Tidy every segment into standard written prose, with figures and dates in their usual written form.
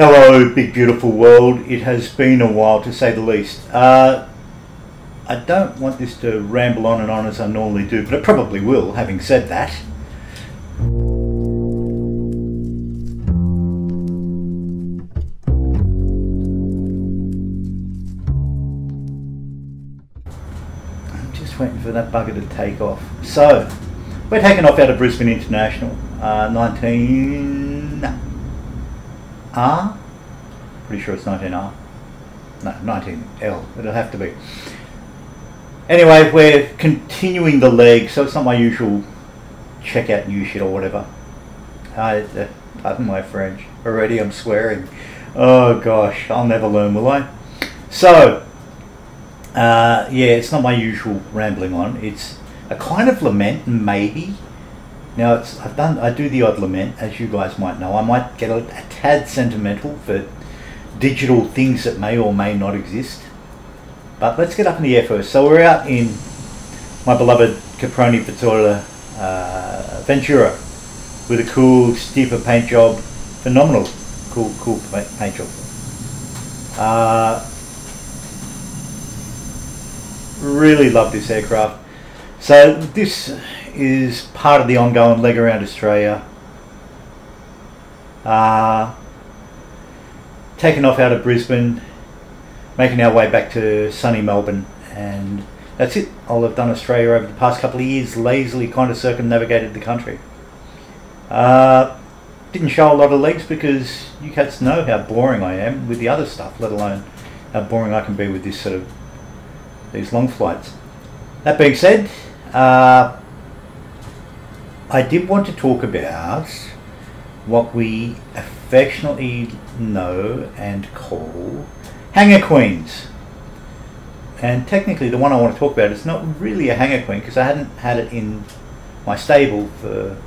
Hello, big beautiful world. It has been a while, to say the least. I don't want this to ramble on and on as I normally do, but it probably will, having said that. I'm just waiting for that bugger to take off. So, we're taking off out of Brisbane International, 19R? Pretty sure it's 19R. No, 19L, it'll have to be. Anyway, we're continuing the leg, so it's not my usual check out new shit or whatever. Pardon my French. Already I'm swearing. Oh gosh, I'll never learn, will I? So, yeah, it's not my usual rambling on. It's a kind of lament, maybe. Now, I do the odd lament, as you guys might know. I might get a tad sentimental for digital things that may or may not exist. But let's get up in the air first. So we're out in my beloved Caproni-Vizzola Ventura with a cool steeper paint job. Phenomenal cool paint job. Really love this aircraft. So this is part of the ongoing leg around Australia. Taking off out of Brisbane, making our way back to sunny Melbourne, and that's it. I'll have done Australia over the past couple of years, lazily kind of circumnavigated the country. Didn't show a lot of legs because you cats know how boring I am with the other stuff, let alone how boring I can be with this these long flights. That being said, I did want to talk about what we affectionately know and call Hangar Queens. And technically the one I want to talk about is not really a Hangar Queen because I hadn't had it in my stable for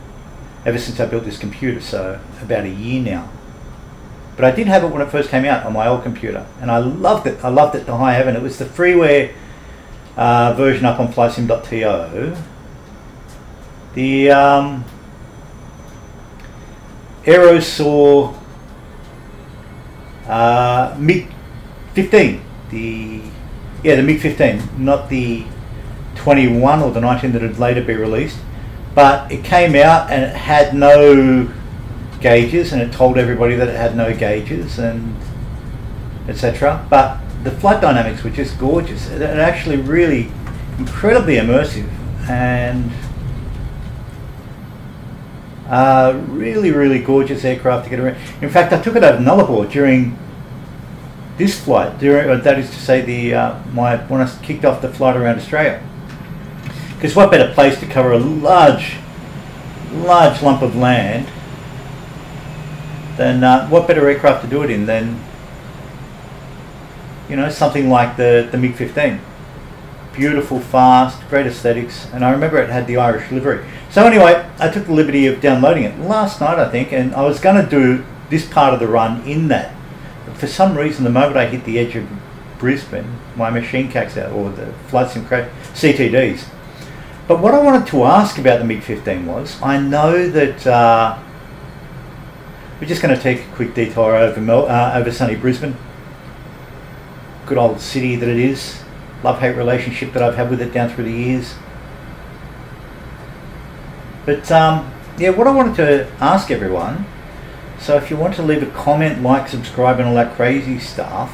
ever since I built this computer, so about a year now. But I did have it when it first came out on my old computer, and I loved it. I loved it to high heaven. It was the freeware version up on flightsim.to. The Aerosaur MiG-15, the MiG-15, not the 21 or the 19 that would later be released, but it came out and it had no gauges, and it told everybody that it had no gauges and etc. But the flight dynamics were just gorgeous. It actually really incredibly immersive and really gorgeous aircraft to get around. In fact, I took it over Nullarbor during this flight, that is to say when I kicked off the flight around Australia. Because what better place to cover a large lump of land than what better aircraft to do it in than, you know, something like the MiG-15. Beautiful, fast, great aesthetics, and I remember it had the Irish livery. So anyway, I took the liberty of downloading it last night, I think, and I was going to do this part of the run in that. But for some reason, the moment I hit the edge of Brisbane, my machine cacks out, or the flight sim crash, CTDs. But what I wanted to ask about the MiG-15 was, I know that we're just going to take a quick detour over sunny Brisbane. Good old city that it is. Love-hate relationship that I've had with it down through the years. But yeah, what I wanted to ask everyone, so if you want to leave a comment, like, subscribe and all that crazy stuff,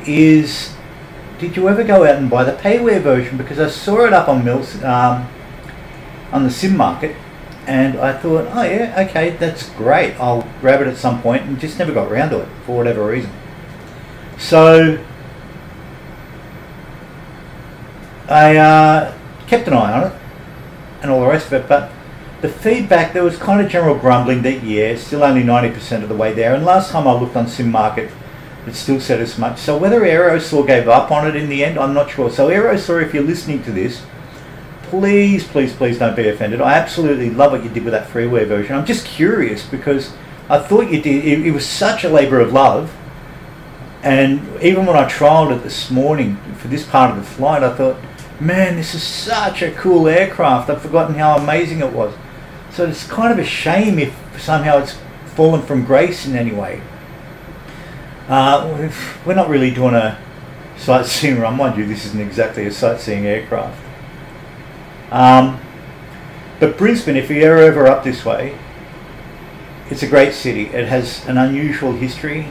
is did you ever go out and buy the payware version? Because I saw it up on on the sim market, and I thought, oh yeah, okay, that's great, I'll grab it at some point, and just never got around to it for whatever reason. So I kept an eye on it and all the rest of it, but the feedback, there was kind of general grumbling that yeah, still only 90% of the way there, and last time I looked on sim market it still said as much. So whether Aerosaur gave up on it in the end, I'm not sure. So Aerosaur, if you're listening to this, please don't be offended. I absolutely love what you did with that freeware version. I'm just curious because I thought you did, it was such a labour of love, and even when I trialled it this morning for this part of the flight, I thought, man, this is such a cool aircraft. I've forgotten how amazing it was. So it's kind of a shame if somehow it's fallen from grace in any way. We're not really doing a sightseeing run. Mind you, this isn't exactly a sightseeing aircraft. But Brisbane, if you're ever up this way, it's a great city. It has an unusual history.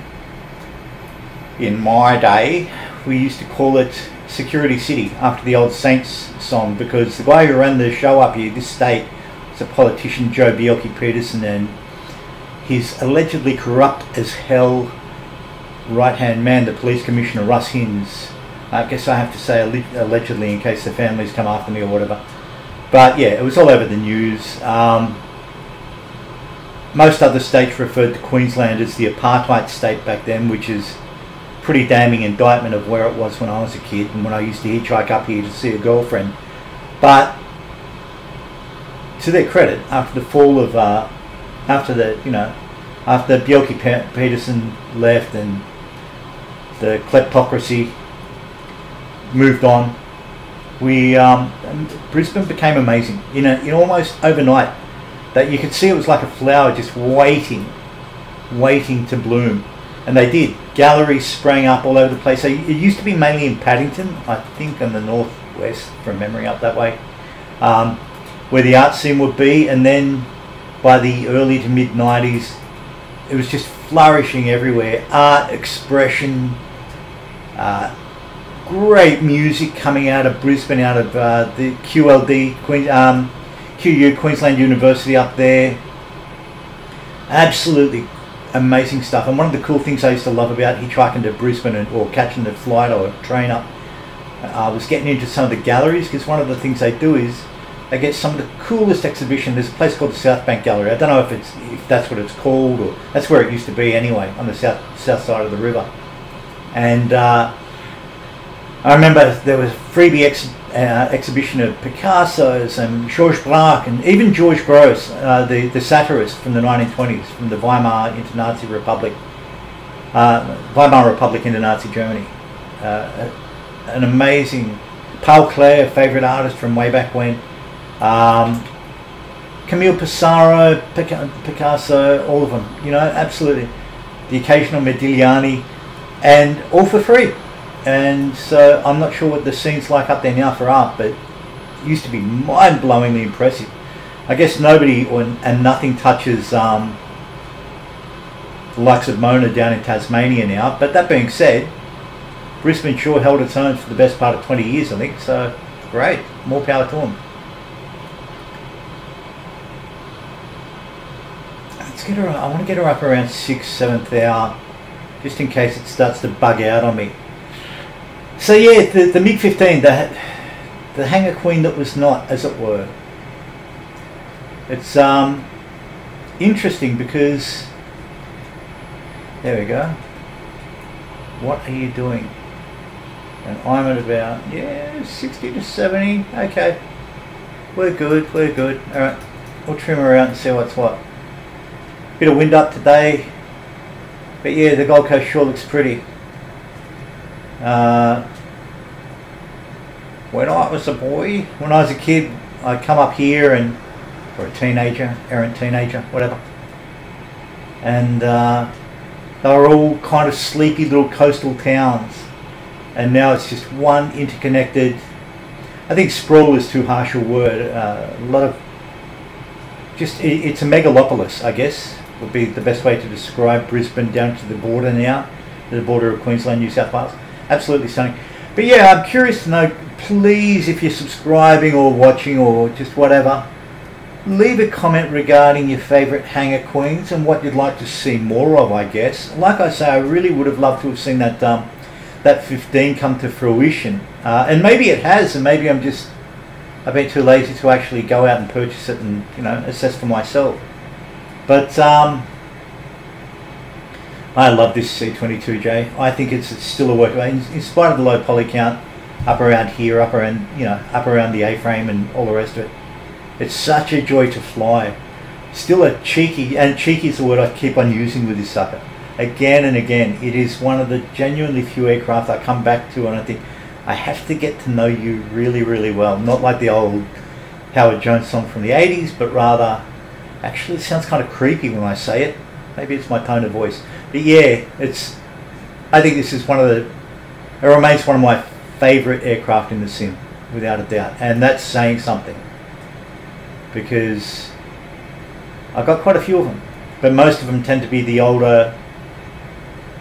In my day, we used to call it Security City, after the old Saints song, because the guy who ran the show up here, this state, was a politician, Joe Bjelke-Petersen, and his allegedly corrupt as hell right-hand man, the police commissioner, Russ Hinds. I guess I have to say allegedly in case the families come after me or whatever. But yeah, it was all over the news. Most other states referred to Queensland as the apartheid state back then, which is pretty damning indictment of where it was when I was a kid and when I used to hitchhike up here to see a girlfriend. But to their credit, after the fall of, after Bjelke-Petersen left and the kleptocracy moved on, Brisbane became amazing. In almost overnight, that you could see it was like a flower just waiting to bloom. And they did. Galleries sprang up all over the place. So it used to be mainly in Paddington, I think in the northwest, from memory, up that way, where the art scene would be. And then by the early to mid 90s, it was just flourishing everywhere. Art, expression, great music coming out of Brisbane, out of the QLD, QU, Queensland University up there. Absolutely amazing stuff. And one of the cool things I used to love about hitchhiking to Brisbane or catching the flight or train up was getting into some of the galleries, because one of the things they do is they get some of the coolest exhibition. There's a place called the South Bank Gallery. I don't know if that's what it's called, or that's where it used to be anyway, on the south side of the river. And I remember there was a freebie exhibition of Picasso's and Georges Braque and even George Gross, the satirist from the 1920s, from the Weimar inter-Nazi Republic, Weimar Republic into Nazi Germany. An amazing, Paul Klee, a favourite artist from way back when, Camille Pissarro, Picasso, all of them, absolutely. The occasional Modigliani, and all for free. And so I'm not sure what the scene's like up there now for art, but it used to be mind-blowingly impressive. I guess nobody and nothing touches the likes of Mona down in Tasmania now. But that being said, Brisbane sure held its own for the best part of 20 years, I think. So great, more power to them. Let's get her. I want to get her up around 6th, 7th hour, just in case it starts to bug out on me. So yeah, the MiG-15, the Hangar Queen that was not, as it were. It's interesting because, there we go. What are you doing? And I'm at about, 60 to 70. Okay, we're good. All right, we'll trim her out and see what's what. Bit of wind up today, but yeah, the Gold Coast sure looks pretty. When I was a boy, when I was a kid, I'd come up here or a teenager, errant teenager, whatever, and they were all kind of sleepy little coastal towns, and now it's just one interconnected, I think sprawl is too harsh a word, a lot of, it's a megalopolis, I guess, would be the best way to describe Brisbane down to the border now, to the border of Queensland, New South Wales. Absolutely stunning. But yeah, I'm curious to know, please, if you're subscribing or watching or just whatever, leave a comment regarding your favourite Hangar Queens and what you'd like to see more of, I guess. Like I say, I really would have loved to have seen that that 15 come to fruition. And maybe it has, and maybe I've been too lazy to actually go out and purchase it and, assess for myself. But I love this C22J. I think it's still a work, in spite of the low poly count, up around here, up around the A-frame and all the rest of it. It's such a joy to fly. Still a cheeky, and cheeky is the word I keep on using with this sucker. Again and again, it is one of the genuinely few aircraft I come back to and I think, I have to get to know you really, really well. Not like the old Howard Jones song from the 80s, but rather, actually it sounds kind of creepy when I say it, Maybe it's my tone of voice. But yeah, I think this is it remains one of my favourite aircraft in the sim, without a doubt. And that's saying something. Because I've got quite a few of them. But most of them tend to be the older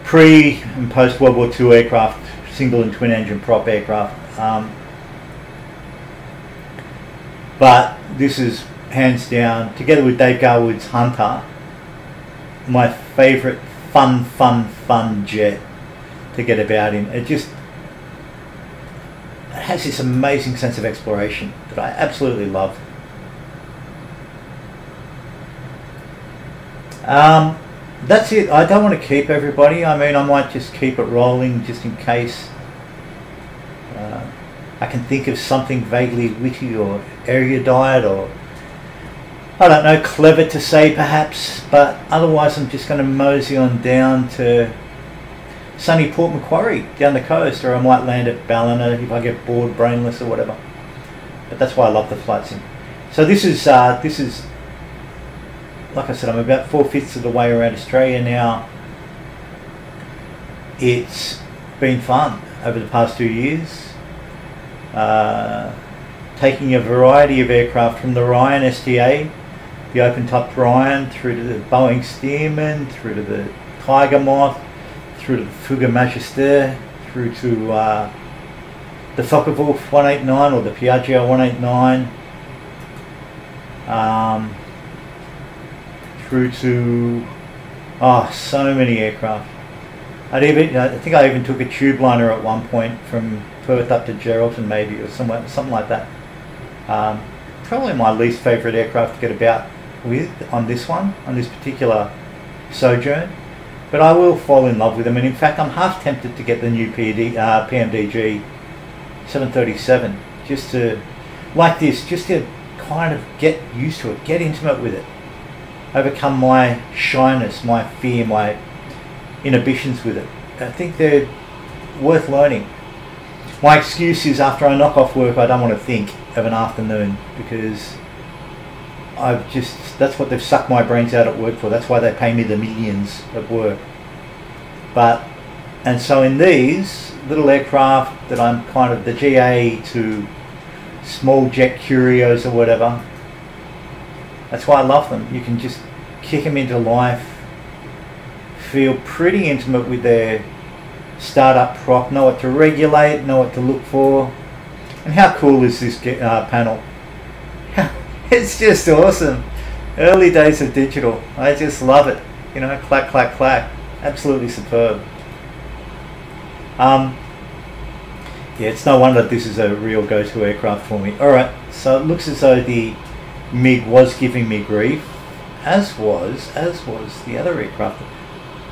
pre and post World War II aircraft, single and twin engine prop aircraft. But this is hands down, together with Dave Garwood's Hunter, my favourite fun jet to get about in. It has this amazing sense of exploration that I absolutely love. That's it. I don't want to keep everybody. I mean, I might just keep it rolling just in case I can think of something vaguely witty or erudite or, I don't know, clever to say perhaps, but otherwise I'm just going to mosey on down to sunny Port Macquarie down the coast, or I might land at Ballina if I get bored, brainless or whatever. But that's why I love the flight sim. So this is like I said, I'm about 4/5 of the way around Australia now. It's been fun over the past 2 years. Taking a variety of aircraft from the Ryan STA, the open-topped Ryan, through to the Boeing Stearman, through to the Tiger Moth, through to the Fugger Magister, through to the Focke-Wulf 189 or the Piaggio 189, through to so many aircraft. I think I even took a tube liner at one point from Perth up to Geraldton, maybe, or something like that. Probably my least favourite aircraft to get about with on this particular sojourn, but I will fall in love with them. And in fact, I'm half tempted to get the new PMDG 737 just to kind of get used to it, get intimate with it, overcome my shyness, my fear, my inhibitions with it. I think they're worth learning. My excuse is after I knock off work, I don't want to think of an afternoon, because that's what they've sucked my brains out at work for. That's why they pay me the millions at work. And so in these little aircraft that I'm kind of the GA to small jet curios or whatever, that's why I love them. You can just kick them into life, feel pretty intimate with their startup prop, know what to regulate, know what to look for. And how cool is this panel? It's just awesome. Early days of digital. I just love it. You know, clack, clack, clack. Absolutely superb. Yeah, it's no wonder this is a real go-to aircraft for me. Alright, so it looks as though the MiG was giving me grief, as was the other aircraft.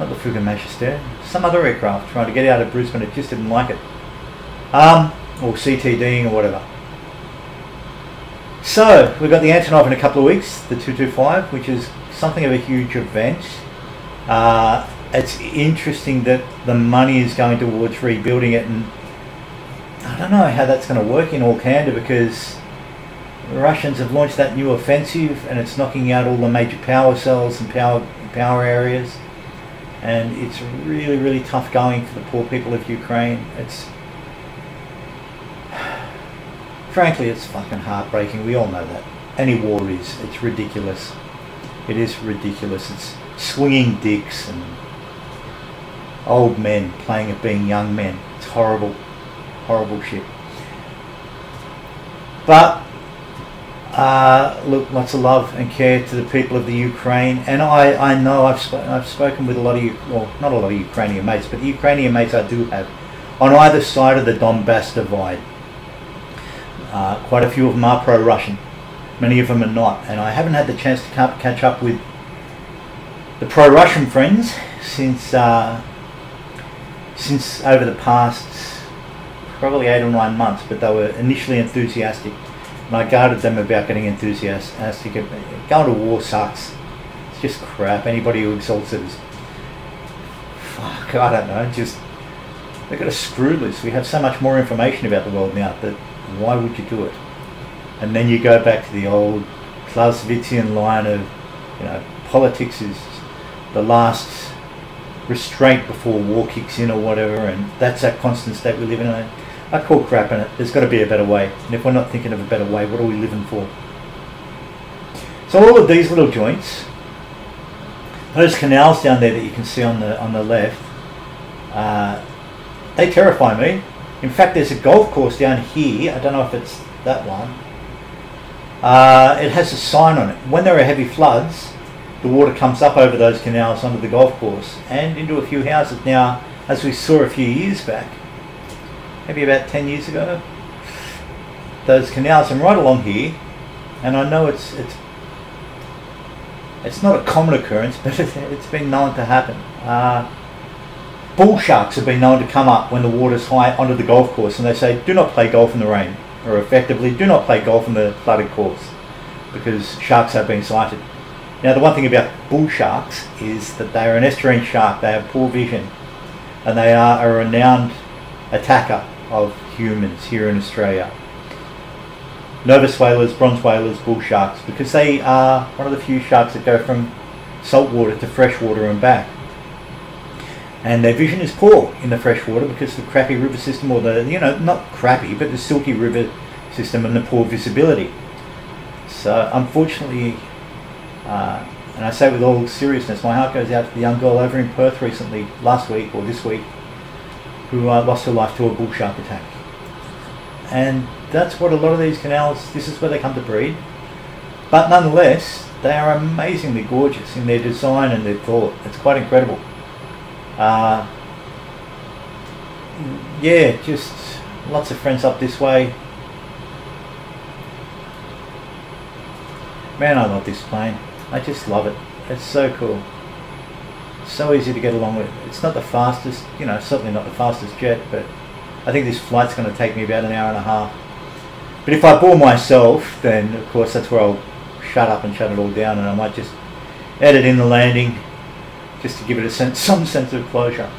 Not the Fugger Magister, some other aircraft trying to get out of Brisbane. It just didn't like it. Or CTDing or whatever. So, we've got the Antonov in a couple of weeks, the 225, which is something of a huge event. It's interesting that the money is going towards rebuilding it, and I don't know how that's going to work in all candor, because the Russians have launched that new offensive and it's knocking out all the major power cells and power areas. And it's really, really tough going for the poor people of Ukraine. Frankly, it's fucking heartbreaking. We all know that. Any war is. It's ridiculous. It is ridiculous. It's swinging dicks and old men playing at being young men. It's horrible. Horrible shit. But look, lots of love and care to the people of the Ukraine, and I know I've spoken with a lot of not a lot of Ukrainian mates, but the Ukrainian mates I do have on either side of the Donbass divide. Quite a few of them are pro-Russian, many of them are not, and I haven't had the chance to catch up with the pro-Russian friends since over the past probably 8 or 9 months, but they were initially enthusiastic. And I guarded them about getting enthusiastic. Going to war sucks. It's just crap. Anybody who exalts it is... Fuck, I don't know. Just... They've got a screw loose. We have so much more information about the world now that why would you do it? And then you go back to the old Clausewitzian line of, you know, politics is the last restraint before war kicks in or whatever, and that's that constant state we live in. I call crap in it. There's got to be a better way, and if we're not thinking of a better way, what are we living for? So all of these little joints, those canals down there that you can see on the left, they terrify me. In fact, there's a golf course down here. I don't know if it's that one. It has a sign on it. When there are heavy floods, the water comes up over those canals onto the golf course and into a few houses. Now, as we saw a few years back, maybe about 10 years ago, those canals are right along here, and I know it's not a common occurrence, but it's been known to happen. Bull sharks have been known to come up when the water's high onto the golf course, and they say do not play golf in the rain, or effectively do not play golf in the flooded course, because sharks have been sighted. Now, the one thing about bull sharks is that they are an estuarine shark. They have poor vision, and they are a renowned attacker of humans here in Australia. Novus whalers, bronze whalers, bull sharks, because they are one of the few sharks that go from saltwater to freshwater and back. And their vision is poor in the freshwater because of the crappy river system, or the, not crappy, but the silky river system and the poor visibility. So unfortunately, and I say it with all seriousness, my heart goes out to the young girl over in Perth recently, last week or this week, who lost her life to a bull shark attack. And that's what a lot of these canals, this is where they come to breed. But nonetheless, they are amazingly gorgeous in their design and their thought. It's quite incredible. Yeah, just lots of friends up this way. Man, I love this plane. I just love it. It's so cool. So easy to get along with. It's not the fastest, certainly not the fastest jet, but I think this flight's going to take me about an hour and a half. But if I bore myself, then of course that's where I'll shut up and shut it all down, and I might just edit in the landing just to give it some sense of closure.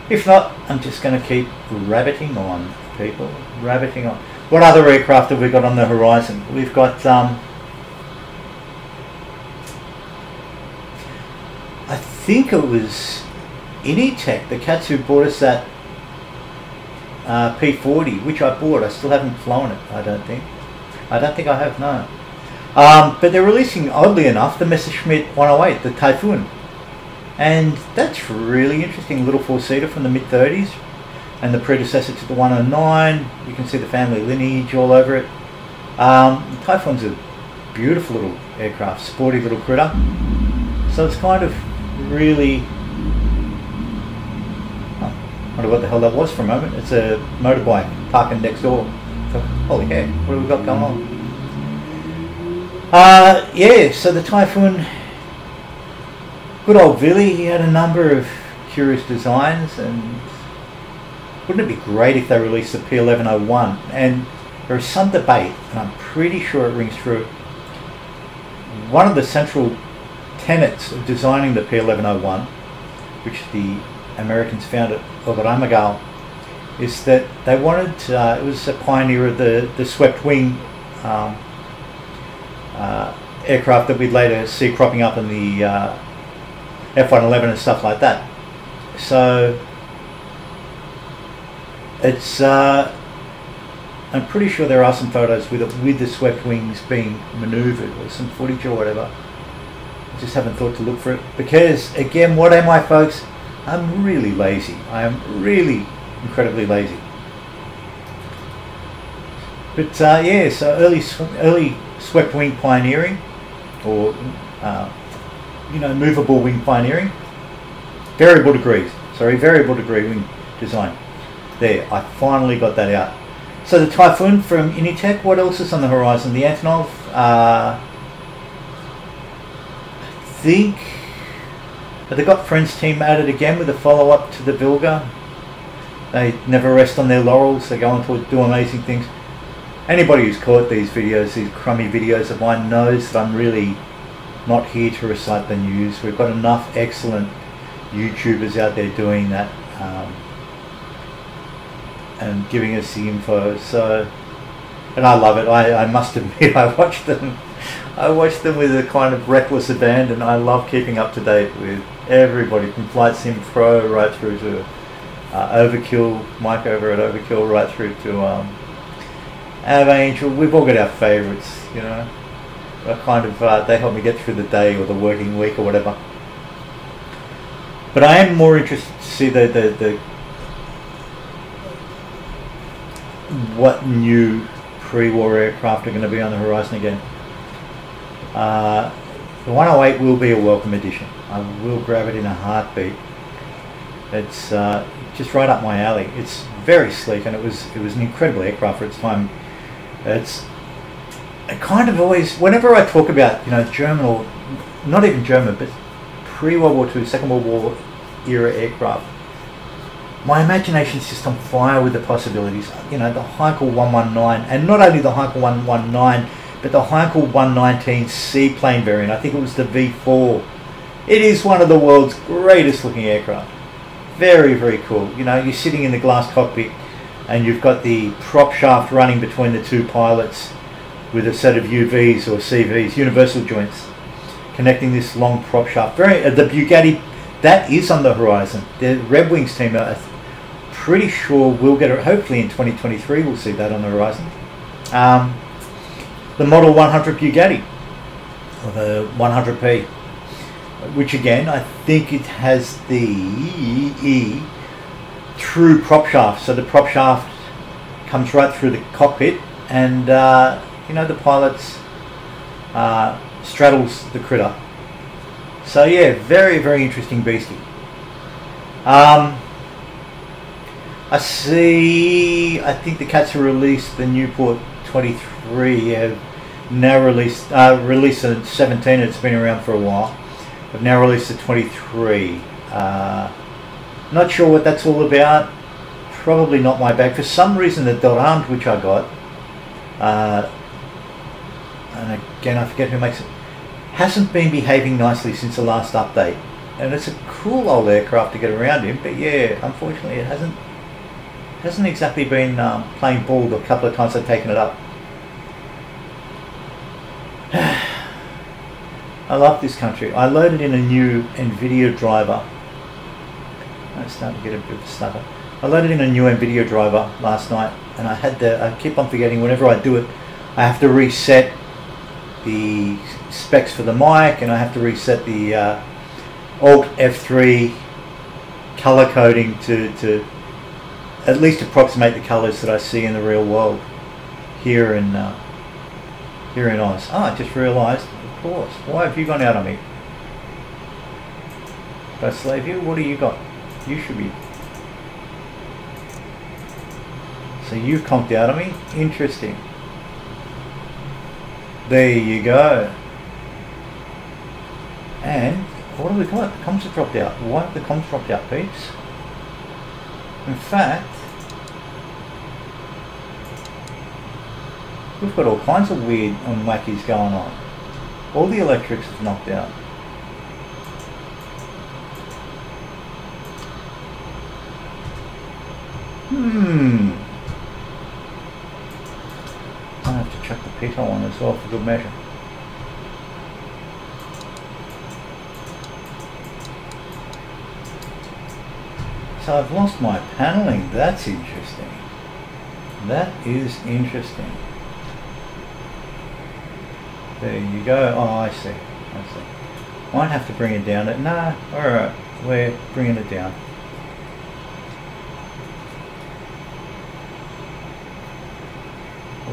If not, I'm just going to keep rabbiting on, people. Rabbiting on. What other aircraft have we got on the horizon? We've got I think it was Initech, the cats who bought us that P40, which I bought. I still haven't flown it, I don't think. I don't think I have, no. But they're releasing, oddly enough, the Messerschmitt 108, the Typhoon. And that's really interesting. Little four-seater from the mid-30s, and the predecessor to the 109. You can see the family lineage all over it. The Typhoon's a beautiful little aircraft, sporty little critter. So it's kind of really... I wonder what the hell that was for a moment. It's a motorbike parking next door. So, holy heck, what have we got going on? Yeah, so the Typhoon, good old Billy, he had a number of curious designs, and wouldn't it be great if they released the P1101? And there is some debate, and I'm pretty sure it rings true. One of the central tenets of designing the P1101, which the Americans found at Oberammergau, is that they wanted, it was a pioneer of the swept wing aircraft that we'd later see cropping up in the F-111 and stuff like that. So it's I'm pretty sure there are some photos with the swept wings being manoeuvred, or some footage or whatever. I just haven't thought to look for it, because again, what am I, folks? I'm really lazy. I am really incredibly lazy. But yeah, so early swept wing pioneering, or movable wing pioneering, variable degree wing design. There, I finally got that out. So the Typhoon from Initech. What else is on the horizon? The Antonov. I think they got Friends team at it again with a follow-up to the Vilga. They never rest on their laurels. They go on to do amazing things. Anybody who's caught these videos, these crummy videos of mine, knows that I'm really not here to recite the news. We've got enough excellent YouTubers out there doing that and giving us the info. So, and I love it. I must admit, I watch them with a kind of reckless abandon. I love keeping up to date with Everybody from Flight Sim Pro right through to Overkill, Mike over at Overkill, right through to Av Angel. We've all got our favourites, you know. They help me get through the day or the working week or whatever. But I am more interested to see the what new pre-war aircraft are going to be on the horizon again. The 108 will be a welcome addition. I will grab it in a heartbeat. It's just right up my alley. It's very sleek, and it was an incredible aircraft for its time. I kind of always, whenever I talk about, you know, German, or not even German, but pre-World War II, Second World War era aircraft, my imagination's just on fire with the possibilities. You know, the Heinkel 119, and not only the Heinkel 119, but the Heinkel 119 seaplane variant. I think it was the V4. It is one of the world's greatest looking aircraft. Very, very cool. You know, you're sitting in the glass cockpit and you've got the prop shaft running between the two pilots with a set of UVs or CVs, universal joints, connecting this long prop shaft. The Bugatti, that is on the horizon. The Red Wings team are pretty sure we'll get it, hopefully in 2023 we'll see that on the horizon. The Model 100 Bugatti, or the 100P, which again, I think it has the true prop shaft. So the prop shaft comes right through the cockpit, and you know, the pilot's straddles the critter. So yeah, very, very interesting beastie. I think the cats who released the Newport 23 have now released a 17. It's been around for a while. I've now released a 23. Not sure what that's all about. Probably not my bag. For some reason, the Dorand, which I got, and again I forget who makes it, hasn't been behaving nicely since the last update. And it's a cool old aircraft to get around in, but yeah, unfortunately it hasn't exactly been playing ball the couple of times I've taken it up. I love this country. I loaded in a new NVIDIA driver. It's starting to get a bit of a stutter. I loaded in a new NVIDIA driver last night, and I keep on forgetting whenever I do it, I have to reset the specs for the mic, and I have to reset the Alt F3 color coding to at least approximate the colors that I see in the real world here in Oz. I just realized, of course, why have you gone out on me? Did I slave you? What do you got? You should be. So you've conked out on me? Interesting. There you go. And what have we got? The comms have dropped out. Why have the comms dropped out, peeps? In fact, we've got all kinds of weird and wackies going on. All the electrics have knocked out. I have to check the pitot one as well for good measure. So I've lost my paneling. That's interesting. That is interesting. There you go. Oh, I see. Might have to bring it down. Nah, alright. We're bringing it down.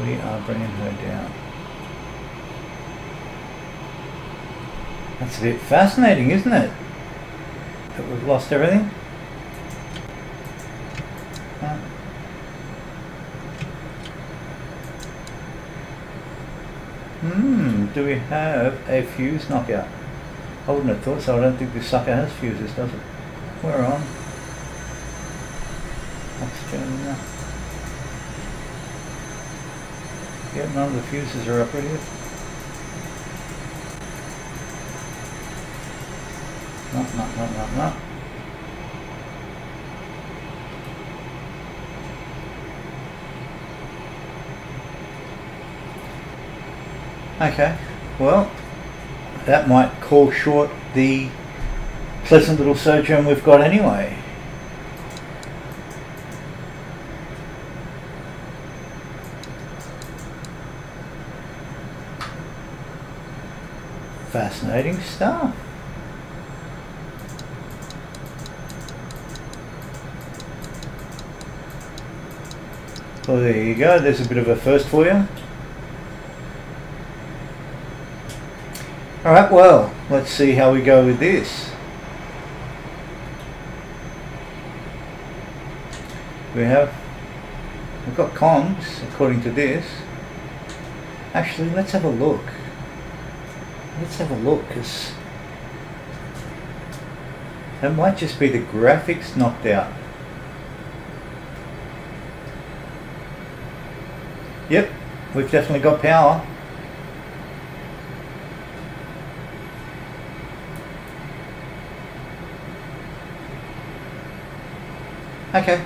We are bringing her down. That's a bit fascinating, isn't it? That we've lost everything. Do we have a fuse knockout? I wouldn't have thought so. I don't think this sucker has fuses, does it? We're on. Oxygen. Yep, none of the fuses are operative. No. Okay, well, that might call short the pleasant little sojourn we've got anyway. Fascinating stuff. Well, there you go. There's a bit of a first for you. Alright, well, let's see how we go with this. We've got comms according to this. Actually, let's have a look. Let's have a look, because that might just be the graphics knocked out. Yep, we've definitely got power. Okay.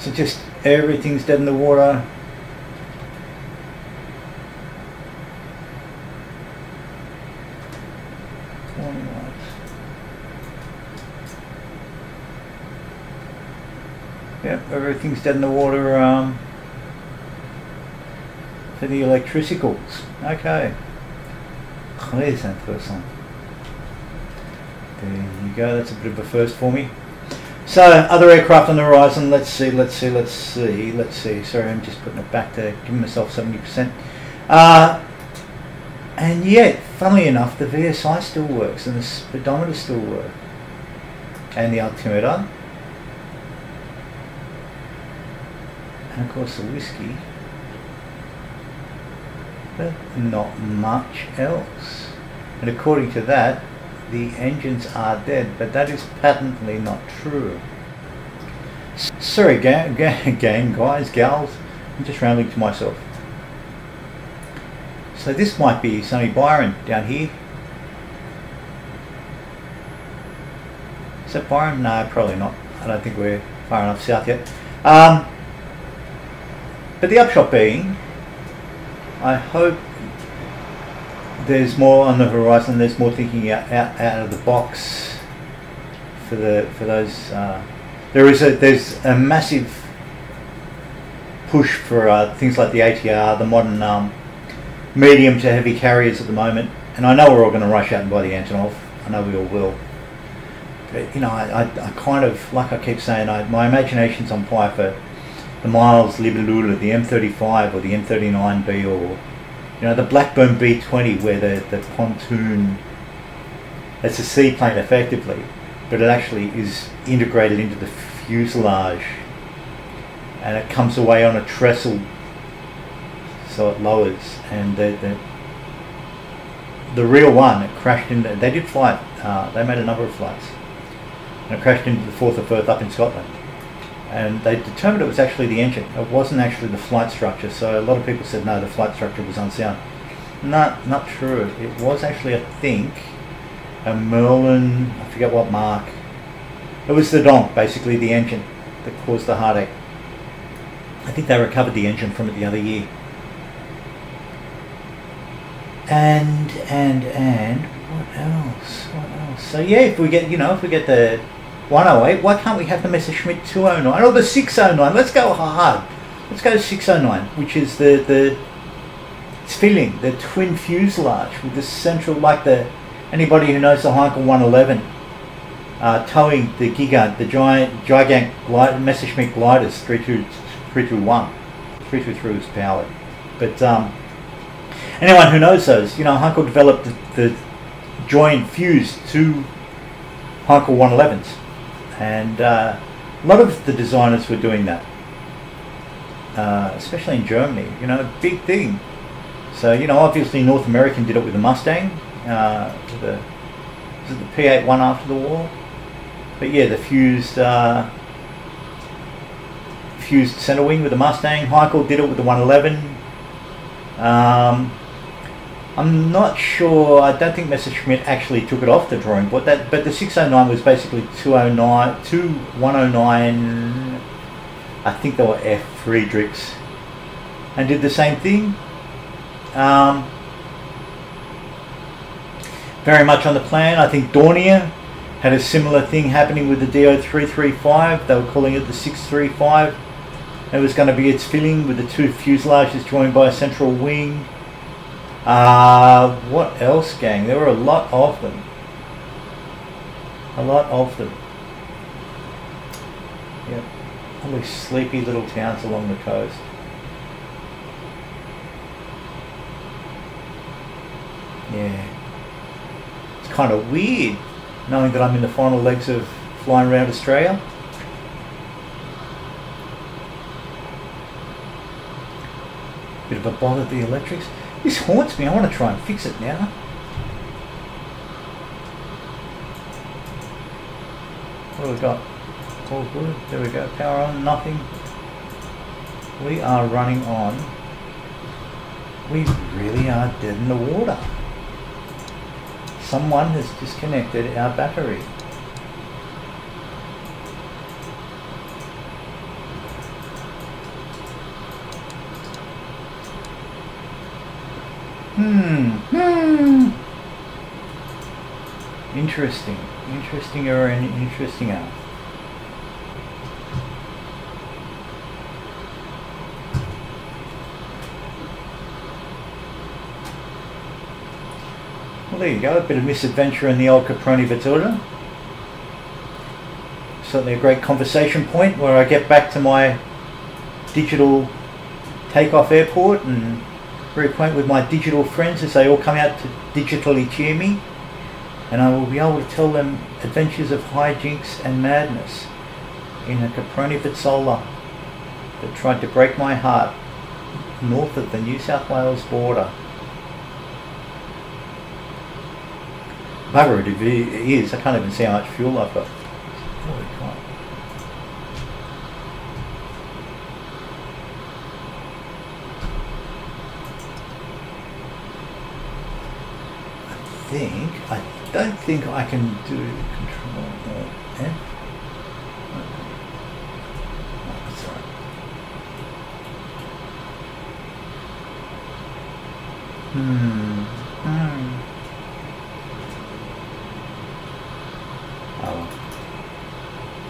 So just everything's dead in the water. Yep, everything's dead in the water for the electricals. Okay. Très intéressant. There you go, that's a bit of a first for me. So, other aircraft on the horizon, let's see. Sorry, I'm just putting it back to giving myself 70%. And yet, funnily enough, the VSI still works and the speedometer still works. And the altimeter. And of course the whiskey. But not much else. And according to that, the engines are dead, but that is patently not true. Sorry gang, guys, gals, I'm just rambling to myself. So this might be sunny Byron down here. Is that Byron? No, probably not. I don't think we're far enough south yet. But the upshot being, I hope there's more on the horizon. There's more thinking out of the box for those. There's a massive push for things like the ATR, the modern medium to heavy carriers at the moment. And I know we're all going to rush out and buy the Antonov. I know we all will. But you know, I kind of, like I keep saying, my imagination's on fire for the Miles Libelula, the M35 or the M39B, or you know, the Blackburn B20, where the pontoon, it's a seaplane effectively, but it actually is integrated into the fuselage, and it comes away on a trestle, so it lowers. And the real one, it crashed into. They did fly it. They made a number of flights, and it crashed into the Forth of Firth up in Scotland. And they determined it was actually the engine. It wasn't actually the flight structure. So a lot of people said no, the flight structure was unsound. No, not true. It was actually, I think, a Merlin, I forget what mark. It was the donk, basically the engine, that caused the heartache. I think they recovered the engine from it the other year. And what else? So yeah, if we get the 108, why can't we have the Messerschmitt 209 or the 609? Let's go hard. Let's go 609, which is the filling, the twin fuselage with the central, like anybody who knows the Hangar 111, towing the gigant, the gigantic Messerschmitt gliders 321. 323 was powered. But anyone who knows those, you know, Hangar developed the joint fused two Hangar 111s. And a lot of the designers were doing that, especially in Germany, you know, big thing. So, you know, obviously North American did it with the Mustang, was it the P81 after the war? But yeah, the fused center wing with the Mustang. Hangar did it with the 111. I'm not sure. I don't think Messerschmitt actually took it off the drawing board. But the 609 was basically 109. I think they were F Friedrichs, and did the same thing. Very much on the plan. I think Dornier Had a similar thing happening with the DO335. They were calling it the 635. It was going to be its filling with the two fuselages joined by a central wing. What else, gang? There were a lot of them. A lot of them. Yep. All these sleepy little towns along the coast. Yeah. It's kind of weird knowing that I'm in the final legs of flying around Australia. Bit of a bother, the electrics. This haunts me. I want to try and fix it now. What do we got? All good. There we go. Power on. Nothing. We are running on. We really are dead in the water. Someone has disconnected our battery. Interesting. Interestinger and interestinger. Well, there you go. A bit of misadventure in the old Caproni-Vizzola. Certainly a great conversation point where I get back to my digital takeoff airport and reacquaint with my digital friends as they all come out to digitally cheer me, and I will be able to tell them adventures of hijinks and madness in a Caproni-Vizzola that tried to break my heart north of the New South Wales border. Bugger it is, I can't even see how much fuel I've got. Holy cow. I don't think I can do control F. Oh, that's all right. Oh,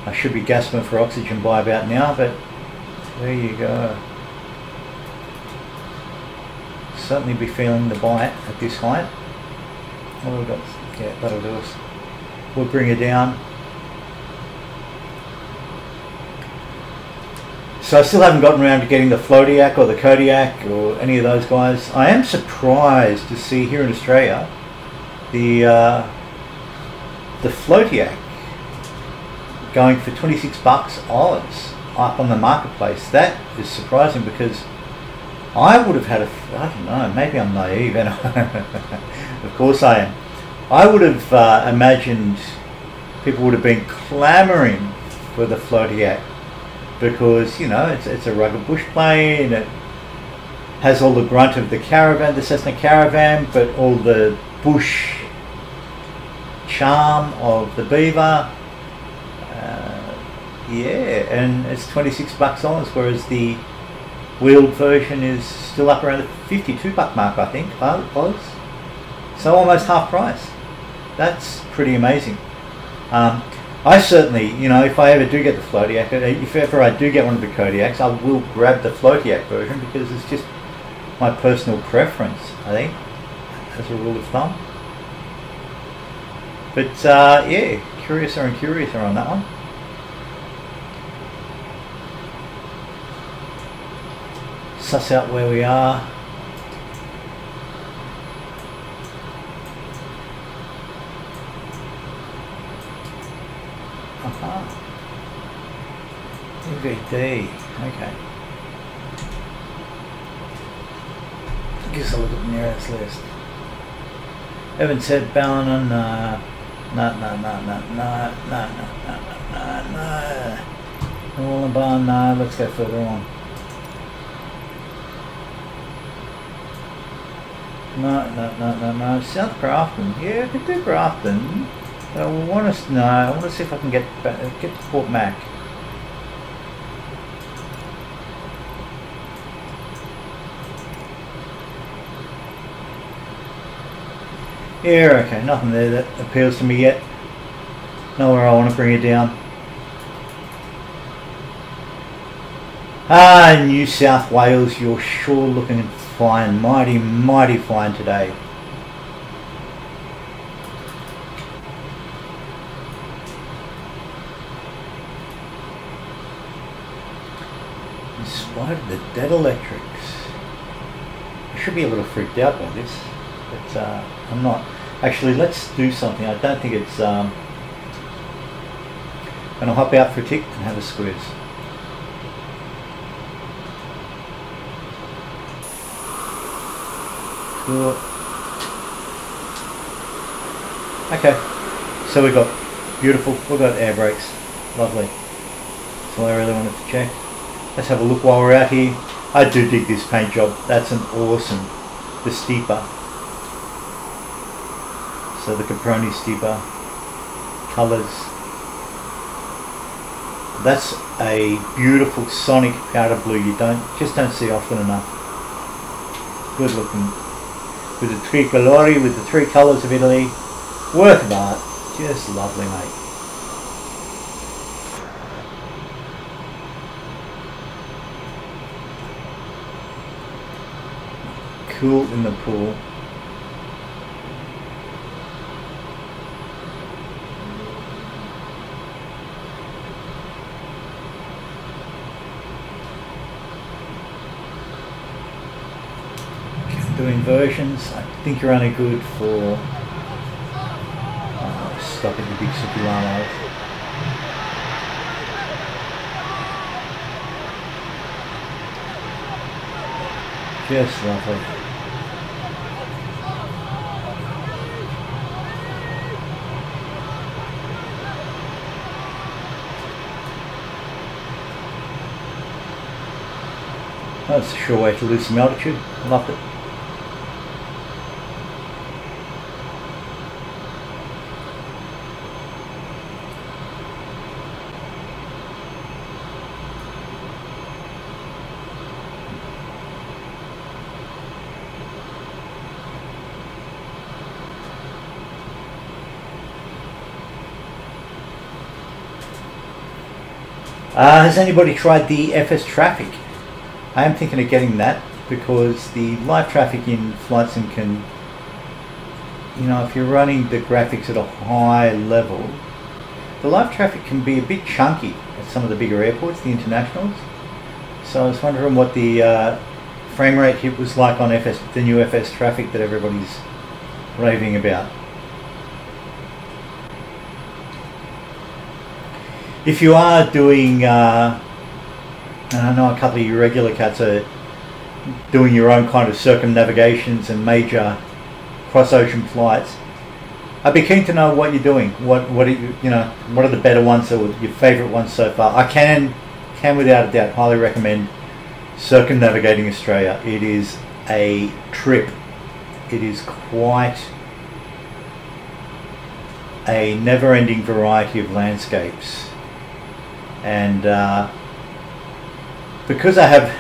I should be gasping for oxygen by about now, but there you go. Certainly be feeling the bite at this height. What have we got? Yeah, that'll do us. We'll bring her down. So I still haven't gotten around to getting the Floatiac or the Kodiak or any of those guys. I am surprised to see here in Australia the Floatiac going for 26 bucks Oz up on the marketplace. That is surprising because I would have had I don't know, maybe I'm naive, and of course I am. I would have imagined people would have been clamouring for the Floatiac because, you know, it's a rugged bush plane, it has all the grunt of the Caravan, the Cessna Caravan, but all the bush charm of the Beaver. Yeah, and it's 26 bucks Oz, whereas the wheeled version is still up around the 52 buck mark, I think, Oz. So almost half price. That's pretty amazing. I certainly, you know, if I ever do get the Floatiac, if ever I do get one of the Kodiaks, I will grab the Floatiac version because it's just my personal preference, I think, as a rule of thumb. But yeah, curiouser and curiouser on that one. Suss out where we are. MVD, okay. Gives a look at the nearest list. Evan said Ballon, no. Wollongong, no. Let's go further on. No. South Grafton. Yeah, I could do Grafton. But I want to see if I can get to Port Mac. Yeah, okay, nothing there that appeals to me yet. Know where I want to bring it down. Ah, New South Wales, you're sure looking fine. Mighty, mighty fine today. In spite of the dead electrics. I should be a little freaked out by this, but I'm not. Actually, let's do something. I don't think it's... going to hop out for a tick and have a squeeze. Cool. Okay, so we've got beautiful, we've got air brakes. Lovely. That's all I really wanted to check. Let's have a look while we're out here. I do dig this paint job. That's an awesome, the steeper. So the Caproni steeper colours. That's a beautiful sonic powder blue. You just don't see often enough. Good looking. With the tricolori, with the three colours of Italy. Work of art. Just lovely, mate. Cool in the pool. Do inversions. I think you're only good for stopping the big super llamas. Just lovely. That's a sure way to lose some altitude. Loved it. Has anybody tried the FS traffic? I am thinking of getting that because the live traffic in Flight Sim can, you know, if you're running the graphics at a high level, the live traffic can be a bit chunky at some of the bigger airports, the internationals. So I was wondering what the frame rate hit was like on FS, the new FS traffic that everybody's raving about. If you are doing, and I know a couple of your regular cats are doing your own kind of circumnavigations and major cross-ocean flights, I'd be keen to know what you're doing. What are you know, what are the better ones or your favourite ones so far? I can without a doubt highly recommend circumnavigating Australia. It is a trip. It is quite a never-ending variety of landscapes. And because I have,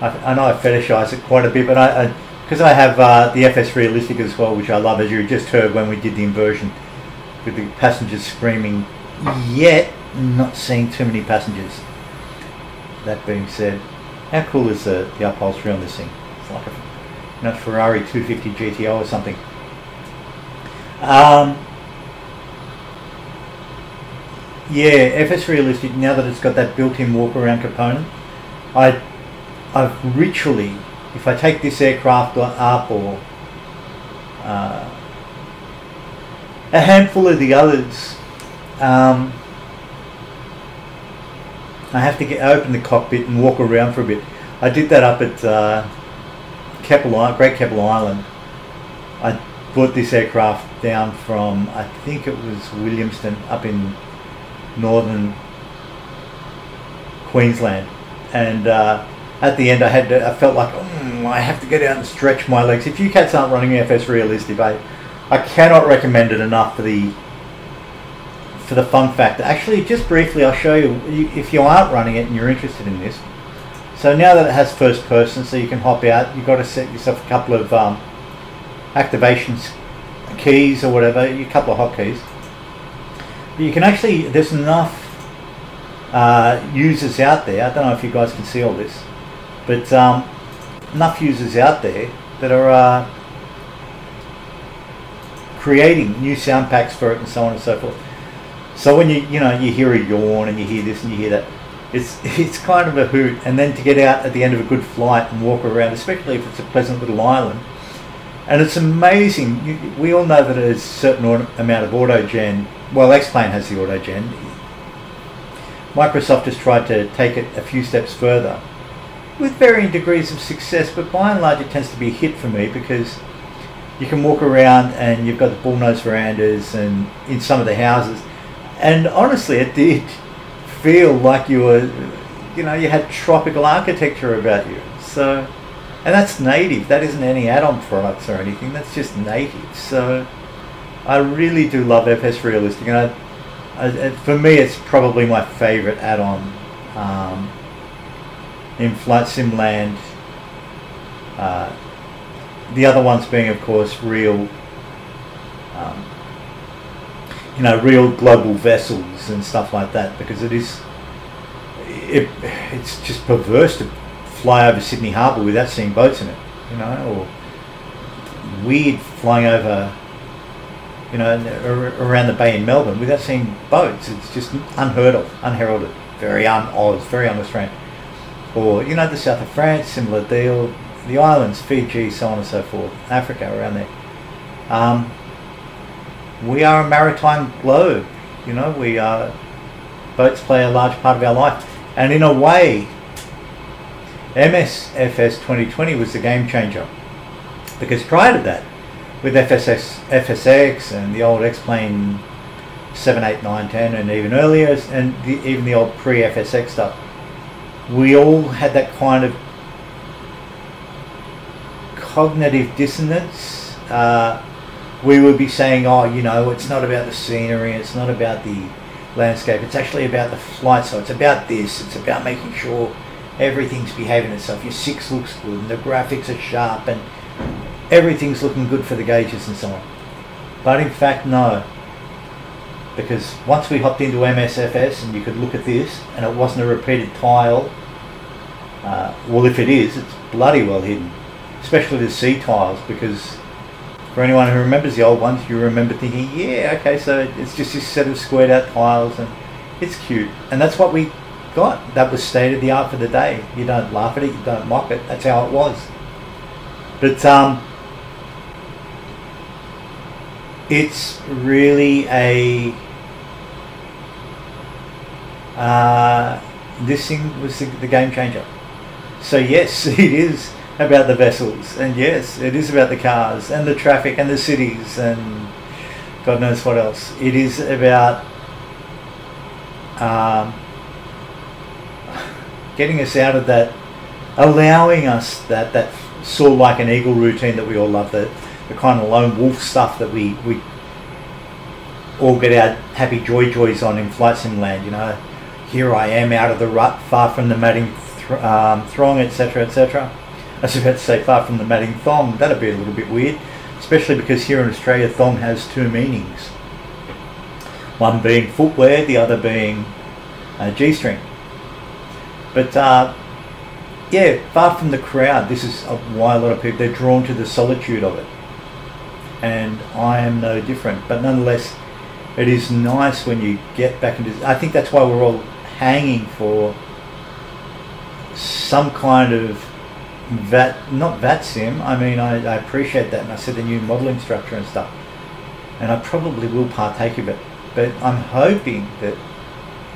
I know I fetishize it quite a bit, but because I have the FS Realistic as well, which I love, as you just heard when we did the inversion, with the passengers screaming, yet not seeing too many passengers. That being said, how cool is the upholstery on this thing? It's like a Ferrari 250 GTO or something. Yeah, FS Realistic, now that it's got that built-in walk-around component, I've literally, if I take this aircraft up or a handful of the others, I have to open the cockpit and walk around for a bit. I did that up at Great Keppel Island. I brought this aircraft down from, I think it was Williamston, up in northern Queensland, and at the end I felt like I have to get out and stretch my legs. If you cats aren't running FS Realistic, I cannot recommend it enough for the fun factor. Actually, just briefly, I'll show you if you aren't running it and you're interested in this. So now that it has first person, so you can hop out, you've got to set yourself a couple of activation keys or whatever, a couple of hotkeys. But you can actually, there's enough users out there, I don't know if you guys can see all this, but enough users out there that are creating new sound packs for it and so on and so forth. So when you hear a yawn and you hear this and you hear that, it's kind of a hoot. And then to get out at the end of a good flight and walk around, especially if it's a pleasant little island, and it's amazing. We all know that there's a certain amount of auto-gen. Well, X-Plane has the auto-gen. Microsoft has tried to take it a few steps further with varying degrees of success, but by and large it tends to be a hit for me, because you can walk around and you've got the bullnose verandas and in some of the houses, and honestly it did feel like you were, you had tropical architecture about you. So, and that's native, that isn't any add-on products or anything, that's just native. So I really do love FS Realistic, and for me it's probably my favorite add-on in Flight Sim land. The other ones being, of course, real real global vessels and stuff like that, because it's just perverse to fly over Sydney Harbour without seeing boats in it, or weird flying over around the bay in Melbourne without seeing boats. It's just unheard of, unheralded, very un-Oz, very un-Australian. Or the south of France, similar deal, the islands, Fiji, so on and so forth, Africa, around there. We are a maritime globe, boats play a large part of our life, and in a way MSFS2020 was the game changer, because prior to that, with FSX and the old X-Plane 7, 8, 9, 10 and even earlier, and even the old pre-FSX stuff, we all had that kind of cognitive dissonance. We would be saying, it's not about the scenery, it's not about the landscape, it's actually about the flight, so it's about this, it's about making sure everything's behaving itself, your 6 looks good and the graphics are sharp and everything's looking good for the gauges and so on. But in fact, no. Because once we hopped into MSFS and you could look at this and it wasn't a repeated tile, well, if it is, it's bloody well hidden. Especially the C tiles, because for anyone who remembers the old ones, you remember thinking, yeah, okay, so it's just this set of squared out tiles and it's cute. And that's what we got. That was state of the art for the day. You don't laugh at it, you don't mock it. That's how it was. But it's really this thing was the game changer. So yes, it is about the vessels, and yes, it is about the cars and the traffic and the cities and God knows what else. It is about getting us out of that, allowing us that soar like an eagle routine that we all love, the kind of lone wolf stuff that we all get our happy joys on in Flight Sim land. Here I am out of the rut, far from the madding throng, etc, etc. I was about to say far from the madding thong. That'd be a little bit weird, especially because here in Australia thong has 2 meanings, one being footwear, the other being G-string. But yeah, far from the crowd. This is why a lot of people, they're drawn to the solitude of it, and I am no different. But nonetheless, it is nice when you get back into, I think that's why we're all hanging for some kind of not VAT sim. I mean, I appreciate that, and I said the new modelling structure and stuff, and I probably will partake of it, but I'm hoping that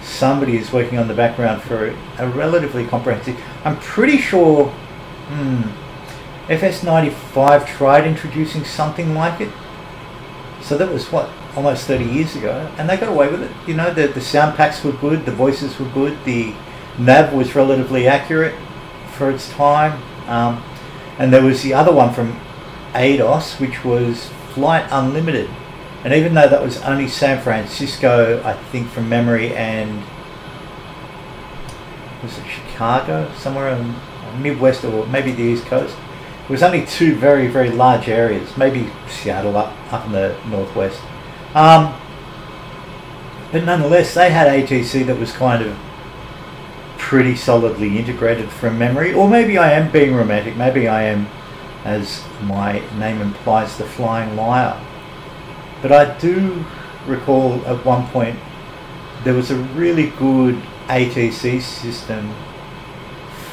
somebody is working on the background for a relatively comprehensive, I'm pretty sure FS95 tried introducing something like it, so that was what, almost 30 years ago, and they got away with it. The sound packs were good, the voices were good, the nav was relatively accurate for its time, and there was the other one from ADOS, which was Flight Unlimited, and even though that was only San Francisco, I think from memory, and was it Chicago, somewhere in Midwest or maybe the East Coast, it was only 2 very, very large areas, maybe Seattle up in the Northwest. But nonetheless, they had ATC that was kind of pretty solidly integrated from memory. Or maybe I am being romantic. Maybe I am, as my name implies, the flying liar. But I do recall at one point there was a really good ATC system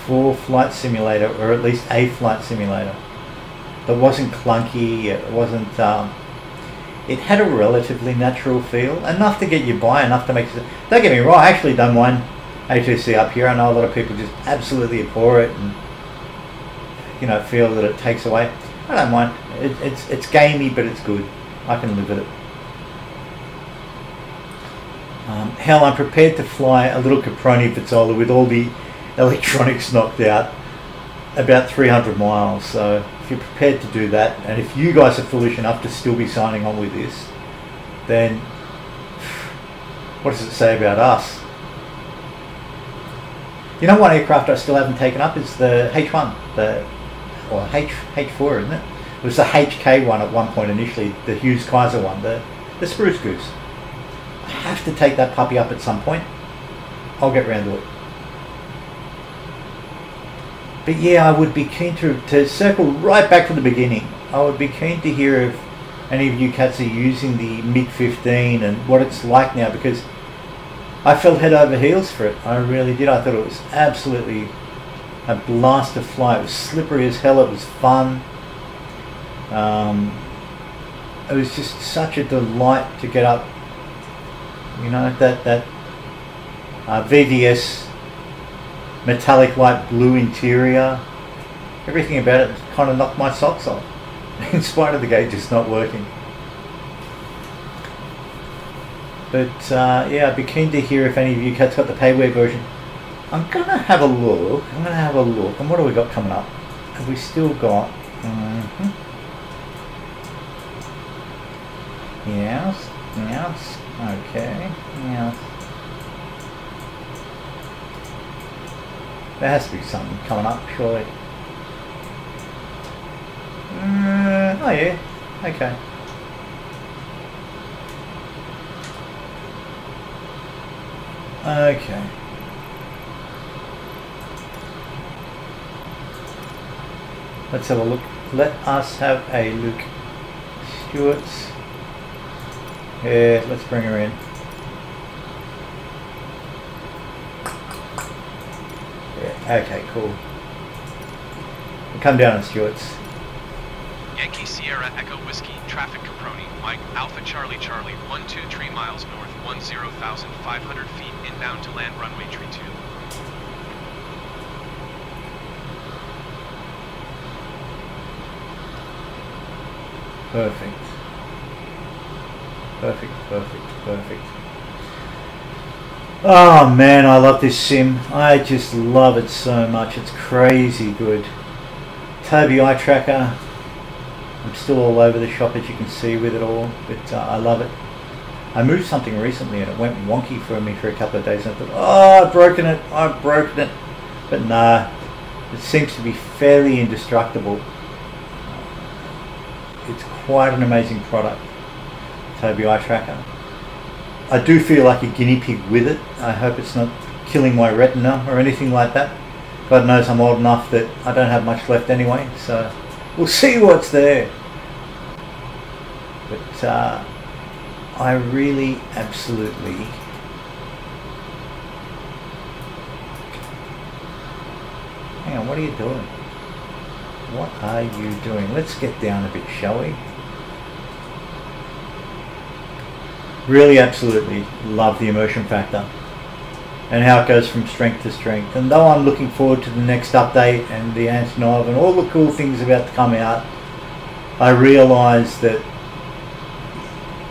for Flight Simulator, or at least a Flight Simulator, that wasn't clunky. It wasn't. It had a relatively natural feel, enough to get you by, enough to make it. Don't get me wrong, I actually don't mind ATC up here. I know a lot of people just absolutely abhor it and, you know, feel that it takes away. I don't mind. It's gamey, but it's good. I can live with it. Hell, I'm prepared to fly a little Caproni-Vizzola with all the electronics knocked out about 300 miles. So if you're prepared to do that, and if you guys are foolish enough to still be signing on with this, then what does it say about us? You know, one aircraft I still haven't taken up is the H1, or H4, isn't it? It was the HK one at one point initially, the Hughes Kaiser one, the Spruce Goose. I have to take that puppy up at some point. I'll get round to it. But yeah, I would be keen to circle right back to the beginning. I would be keen to hear if any of you cats are using the MiG-15 and what it's like now, because I fell head over heels for it. I really did. I thought it was absolutely a blast to fly. It was slippery as hell. It was fun. It was just such a delight to get up. You know, that VVS metallic light blue interior, everything about it kind of knocked my socks off, in spite of the gauge just not working. But yeah, I'd be keen to hear if any of you cats got the payware version. I'm gonna have a look. And what do we got coming up? Have we still got? Yes. Okay. Yes. There has to be something coming up, surely. Oh yeah. Okay. Okay. Let's have a look. Let us have a look. Stuart's. Yeah, let's bring her in. Yeah, okay, cool. We'll come down on Stuart's. Yankee Sierra Echo Whiskey, traffic Caproni, Mike Alpha Charlie Charlie, 123 miles north, 10,500 feet, inbound to land runway tree 2. Perfect. Perfect. Oh man, I love this sim. I just love it so much. It's crazy good. Toby eye tracker. I'm still all over the shop, as you can see, with it all, but I love it. I moved something recently and it went wonky for me for a couple of days and I thought, oh, I've broken it. But nah, it seems to be fairly indestructible. It's quite an amazing product, Toby eye tracker. I do feel like a guinea pig with it. I hope it's not killing my retina or anything like that. God knows I'm old enough that I don't have much left anyway, so we'll see what's there. But I really absolutely hang on, what are you doing? What are you doing? Let's get down a bit, shall we? Really absolutely love the immersion factor and how it goes from strength to strength. And though I'm looking forward to the next update and the Antonov and all the cool things about to come out, I realise that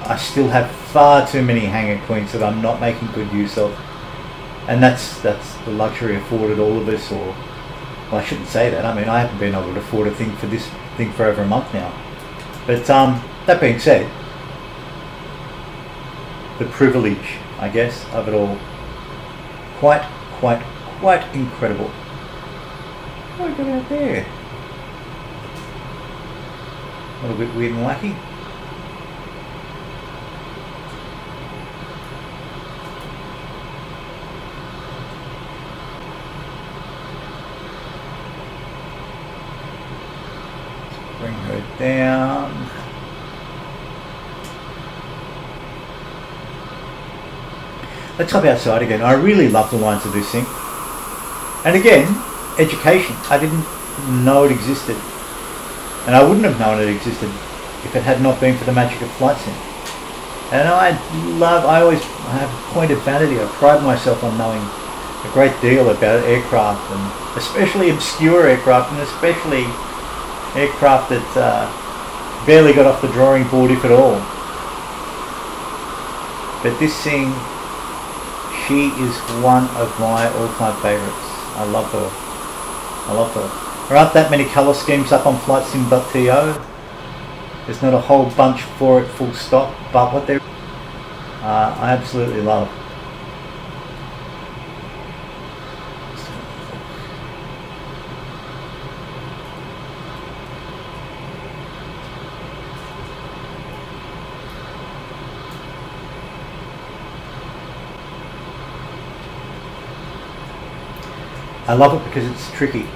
I still have far too many Hangar Queens that I'm not making good use of. And that's the luxury afforded all of us, or well, I shouldn't say that. I mean, I haven't been able to afford a thing for this thing for over a month now. But that being said, the privilege, I guess, of it all, quite incredible. What have we got out there? A little bit weird and wacky. down. Let's hop outside again. I really love the lines of this thing. And again, education. I didn't know it existed. And I wouldn't have known it existed if it had not been for the magic of flight sim. And I have a point of vanity. I pride myself on knowing a great deal about aircraft, and especially obscure aircraft, and especially aircraft that barely got off the drawing board, if at all. But this thing, she is one of my all-time favourites. I love her. I love her. There aren't that many colour schemes up on flightsim.to. There's not a whole bunch for it, full stop, but what they're I absolutely love. I love it because it's tricky.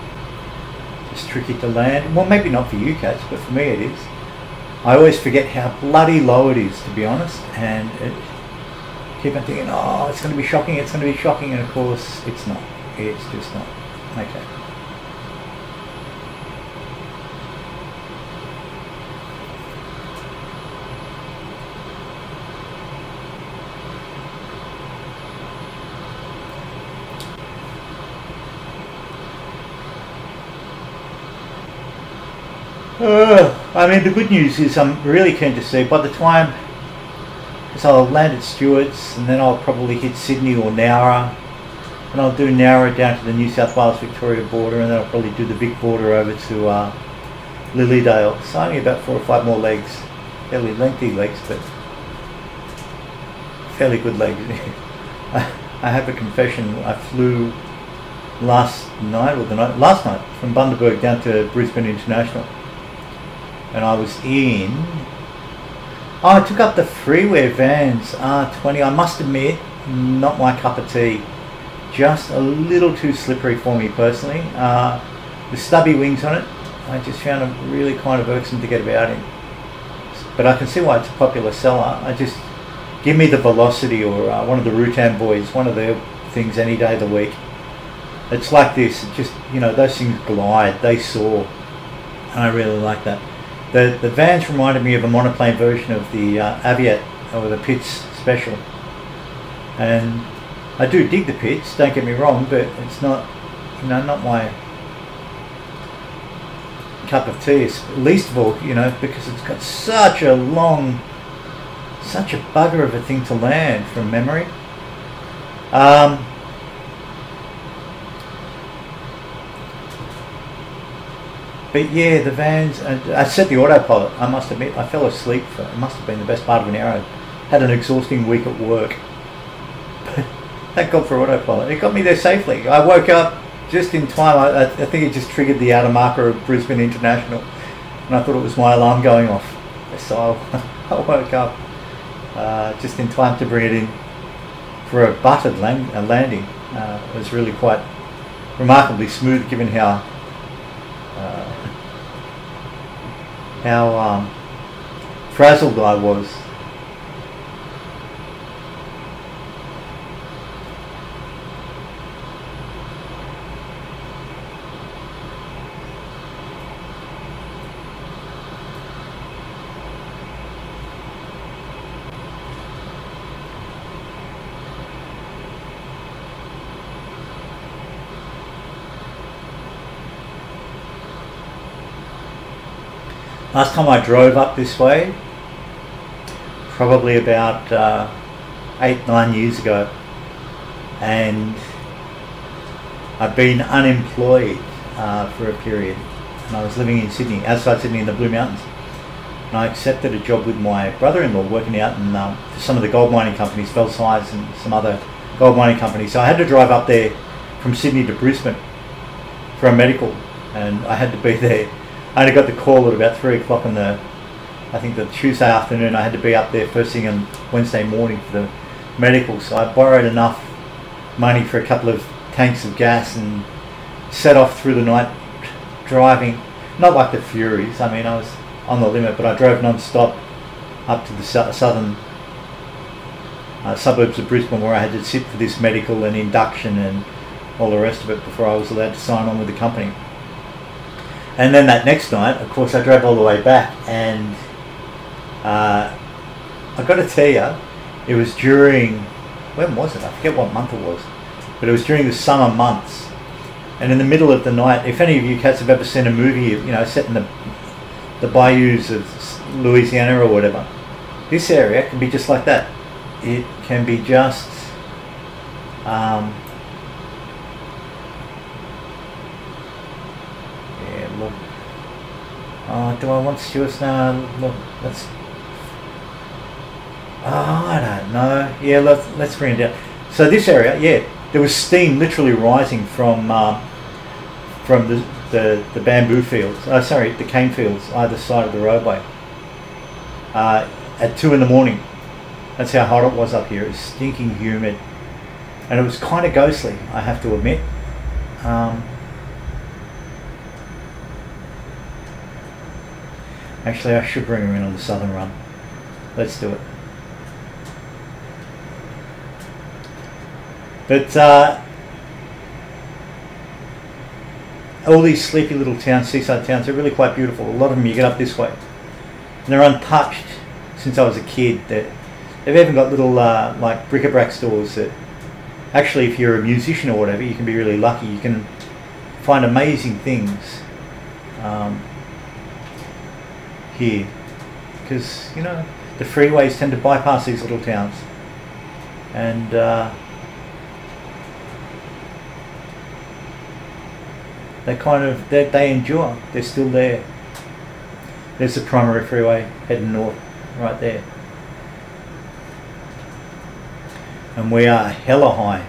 It's tricky to land. Well, maybe not for you cats, but for me it is. I always forget how bloody low it is, to be honest, and keep on thinking, oh, it's going to be shocking, it's going to be shocking, and of course it's not. It's just not. Okay. I mean, the good news is I'm really keen to see, by the time, because I'll land at Stewart's and then I'll probably hit Sydney or Nowra, and I'll do Nowra down to the New South Wales Victoria border, and then I'll probably do the big border over to Lilydale. So only about 4 or 5 more legs, fairly lengthy legs, but fairly good legs. I have a confession. I flew last night from Bundaberg down to Brisbane International. And I was in, I took up the freeware Vans R20. I must admit, not my cup of tea. Just a little too slippery for me personally. The stubby wings on it, I just found them really kind of irksome to get about in. But I can see why it's a popular seller. Give me the Velocity or one of the Rutan boys, one of their things any day of the week. It's like this, it just, you know, those things glide, they soar. And I really like that. The Vans reminded me of a monoplane version of the Aviat, or the Pitts Special. And I do dig the Pitts, don't get me wrong, but it's not, you know, not my cup of tea, least of all, you know, because it's got such a long, such a bugger of a thing to land from memory. But yeah, the Vans, I set the autopilot, I must admit, I fell asleep for, it must have been the best part of an hour. I had an exhausting week at work. But thank God for autopilot, it got me there safely. I woke up just in time. I think it just triggered the outer marker of Brisbane International, and I thought it was my alarm going off. So I woke up just in time to bring it in for a buttered landing. It was really quite remarkably smooth, given how frazzled I was. Last time I drove up this way, probably about 8-9 years ago, and I've been unemployed for a period, and I was living in Sydney, outside Sydney in the Blue Mountains, and I accepted a job with my brother-in-law working out in, for some of the gold mining companies, Felsize and some other gold mining companies. So I had to drive up there from Sydney to Brisbane for a medical, and I had to be there. I only got the call at about 3 o'clock on I think the Tuesday afternoon. I had to be up there first thing on Wednesday morning for the medical. So I borrowed enough money for a couple of tanks of gas and set off through the night driving. Not like the Furies. I mean, I on the limit, but I drove non-stop up to the southern suburbs of Brisbane, where I had to sit for this medical and induction and all the rest of it before I was allowed to sign on with the company. And then that next night, of course, I drove all the way back, and I got to tell you, it was during, when was it? I forget what month it was, but it was during the summer months. And in the middle of the night, if any of you cats have ever seen a movie, you know, set in the bayous of Louisiana or whatever, this area can be just like that. It can be just yeah, look. Oh, do I want Stewart's now? Look, let's. Oh, I don't know. Yeah, let's bring it down. So this area, yeah, there was steam literally rising from the bamboo fields. Oh, sorry, the cane fields either side of the roadway. At 2 in the morning. That's how hot it was up here. It was stinking humid, and it was kind of ghostly, I have to admit. Actually, I should bring her in on the southern run. Let's do it. But all these sleepy little towns, seaside towns, are really quite beautiful. A lot of them you get up this way, and they're untouched since I was a kid. They've even got little like bric-a-brac stores that actually, if you're a musician or whatever, you can be really lucky. You can find amazing things here, because you know the freeways tend to bypass these little towns, and they kind of they endure. They're still there. There's the primary freeway heading north right there, and we are hella high.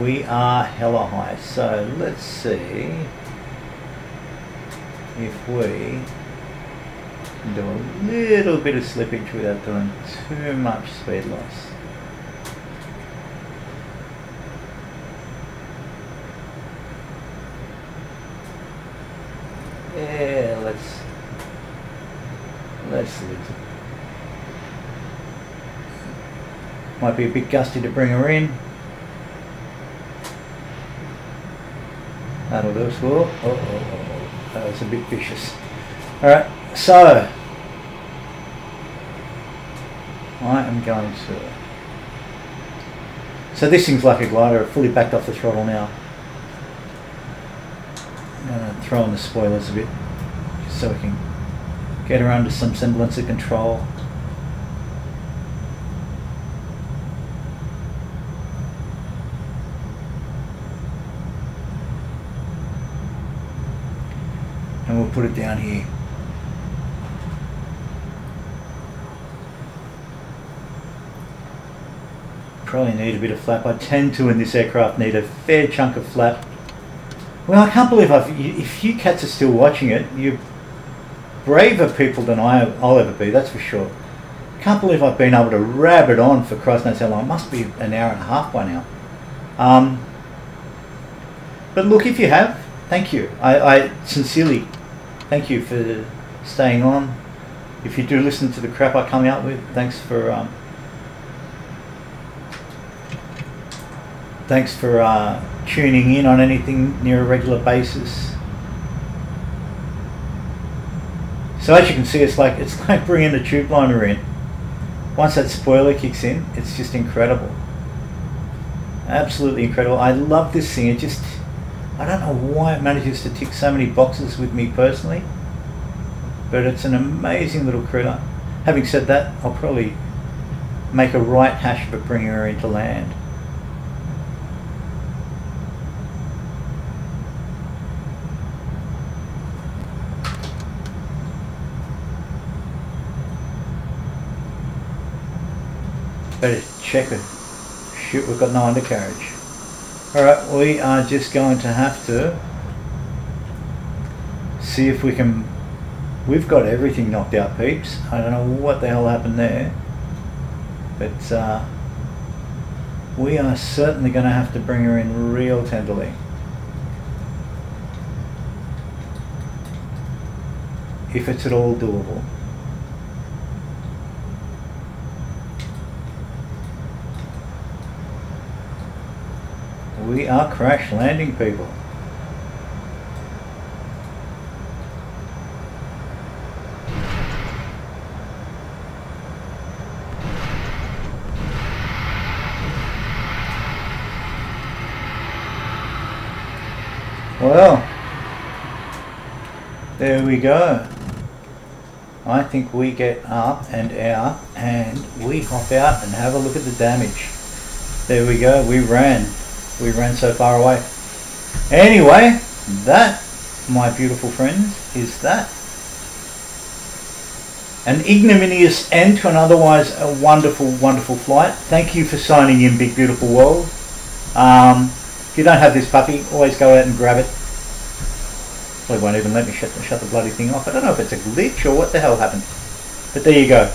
We are hella high. So let's see if we can do a little bit of slippage without doing too much speed loss. Yeah, let's lose it. Might be a bit gusty to bring her in. That'll do us. Oh, that was a bit vicious. Alright, so I am going to. So this thing's like a glider, fully backed off the throttle now. I'm going to throw in the spoilers a bit, just so we can get her under some semblance of control. And we'll put it down here. Probably need a bit of flap. I tend to, in this aircraft, need a fair chunk of flap. Well, I can't believe if you cats are still watching it, you're braver people than I'll ever be, that's for sure. Can't believe I've been able to rab it on for Christ knows how long. It must be an hour and a half by now. But look, if you have, thank you. I sincerely thank you for staying on. If you do listen to the crap I come out with, thanks for tuning in on anything near a regular basis. So as you can see, it's like bringing the tube liner in. Once that spoiler kicks in, it's just incredible. Absolutely incredible. I love this thing. I don't know why it manages to tick so many boxes with me personally, but it's an amazing little critter. Having said that, I'll probably make a right hash of it bringing her into land. Better check it. Shoot, we've got no undercarriage. Alright, we are just going to have to see if we can. We've got everything knocked out, peeps. I don't know what the hell happened there, but we are certainly going to have to bring her in real tenderly. if it's at all doable. We are crash landing, people. Well, there we go. I think we get up and out and we hop out and have a look at the damage. There we go, we ran so far away. Anyway, that, my beautiful friends, is that. An ignominious end to an otherwise a wonderful, wonderful flight. Thank you for signing in, big beautiful world. If you don't have this puppy, always go out and grab it. Probably won't even let me shut the bloody thing off. I don't know if it's a glitch or what the hell happened. But there you go.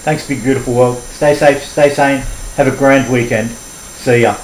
Thanks, big beautiful world. Stay safe, stay sane. Have a grand weekend. See ya.